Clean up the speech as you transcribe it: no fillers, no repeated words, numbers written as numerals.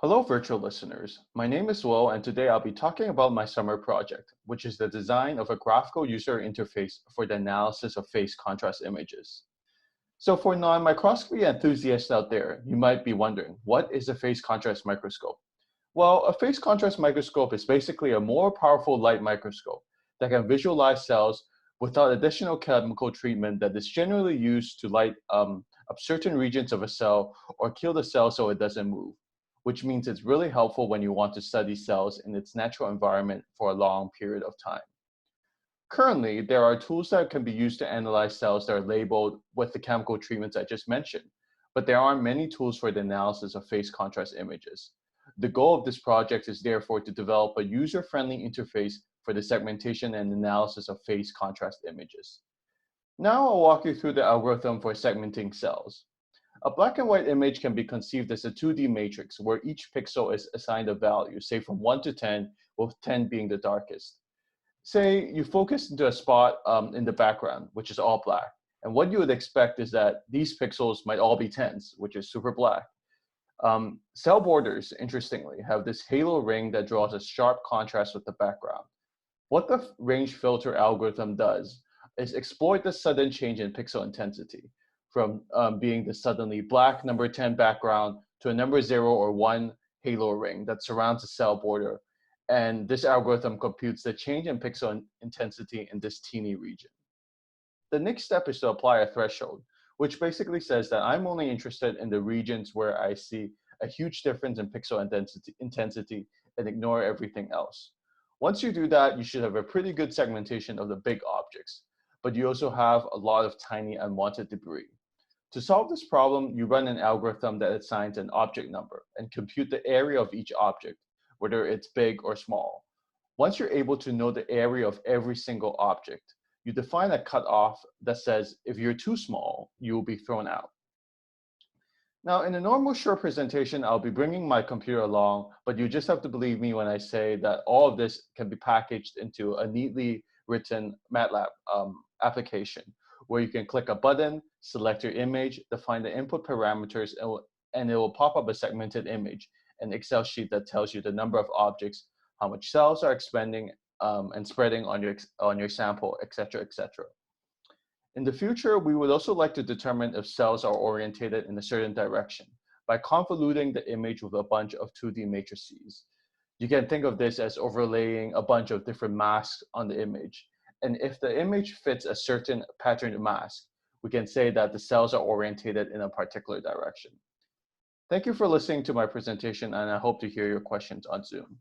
Hello, virtual listeners. My name is Will, and today I'll be talking about my summer project, which is the design of a graphical user interface for the analysis of phase contrast images. So, for non microscopy enthusiasts out there, you might be wondering, what is a phase contrast microscope? Well, a phase contrast microscope is basically a more powerful light microscope that can visualize cells without additional chemical treatment that is generally used to light up certain regions of a cell or kill the cell so it doesn't move, which means it's really helpful when you want to study cells in its natural environment for a long period of time. Currently, there are tools that can be used to analyze cells that are labeled with the chemical treatments I just mentioned, but there aren't many tools for the analysis of phase contrast images. The goal of this project is therefore to develop a user-friendly interface for the segmentation and analysis of phase contrast images. Now I'll walk you through the algorithm for segmenting cells. A black and white image can be conceived as a 2D matrix where each pixel is assigned a value, say from 1 to 10, with 10 being the darkest. Say you focus into a spot in the background, which is all black. And what you would expect is that these pixels might all be 10s, which is super black. Cell borders, interestingly, have this halo ring that draws a sharp contrast with the background. What the range filter algorithm does is exploit the sudden change in pixel intensity from being the suddenly black number 10 background to a number 0 or 1 halo ring that surrounds the cell border. And this algorithm computes the change in pixel intensity in this teeny region. The next step is to apply a threshold, which basically says that I'm only interested in the regions where I see a huge difference in pixel intensity and ignore everything else. Once you do that, you should have a pretty good segmentation of the big objects, but you also have a lot of tiny unwanted debris. To solve this problem, you run an algorithm that assigns an object number and compute the area of each object, whether it's big or small. Once you're able to know the area of every single object, you define a cutoff that says if you're too small, you will be thrown out. Now, in a normal short presentation, I'll be bringing my computer along, but you just have to believe me when I say that all of this can be packaged into a neatly written MATLAB application, where you can click a button, select your image, define the input parameters, and it will pop up a segmented image, an Excel sheet that tells you the number of objects, how much cells are expanding and spreading on your sample, etc., etc. In the future, we would also like to determine if cells are orientated in a certain direction by convoluting the image with a bunch of 2D matrices. You can think of this as overlaying a bunch of different masks on the image. And if the image fits a certain patterned mask, we can say that the cells are orientated in a particular direction. Thank you for listening to my presentation, and I hope to hear your questions on Zoom.